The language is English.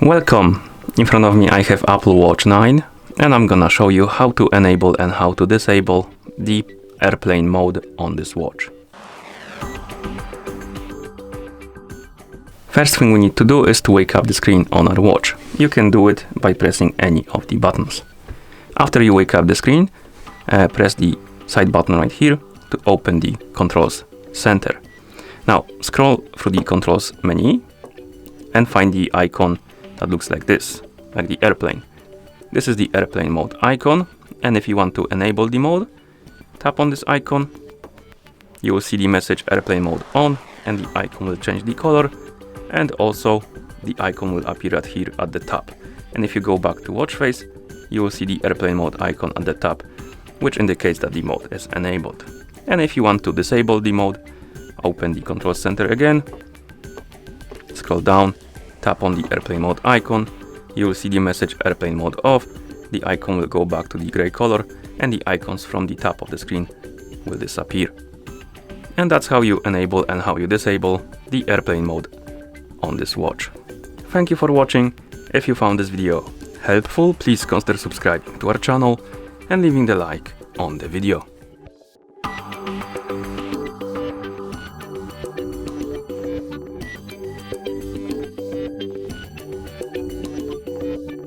Welcome! In front of me I have Apple Watch 9 and I'm gonna show you how to enable and how to disable the airplane mode on this watch. First thing we need to do is to wake up the screen on our watch. You can do it by pressing any of the buttons. After you wake up the screen, press the side button right here to open the controls center. Now scroll through the controls menu and find the icon that looks like this, like the airplane. This is the airplane mode icon, and if you want to enable the mode, tap on this icon. You will see the message airplane mode on, and the icon will change the color, and also the icon will appear right here at the top. And if you go back to watch face, you will see the airplane mode icon at the top, which indicates that the mode is enabled. And if you want to disable the mode, open the control center again, scroll down, tap on the airplane mode icon. You will see the message airplane mode off. The icon will go back to the gray color and the icons from the top of the screen will disappear. And that's how you enable and how you disable the airplane mode on this watch. Thank you for watching. If you found this video helpful, please consider subscribing to our channel and leaving the like on the video.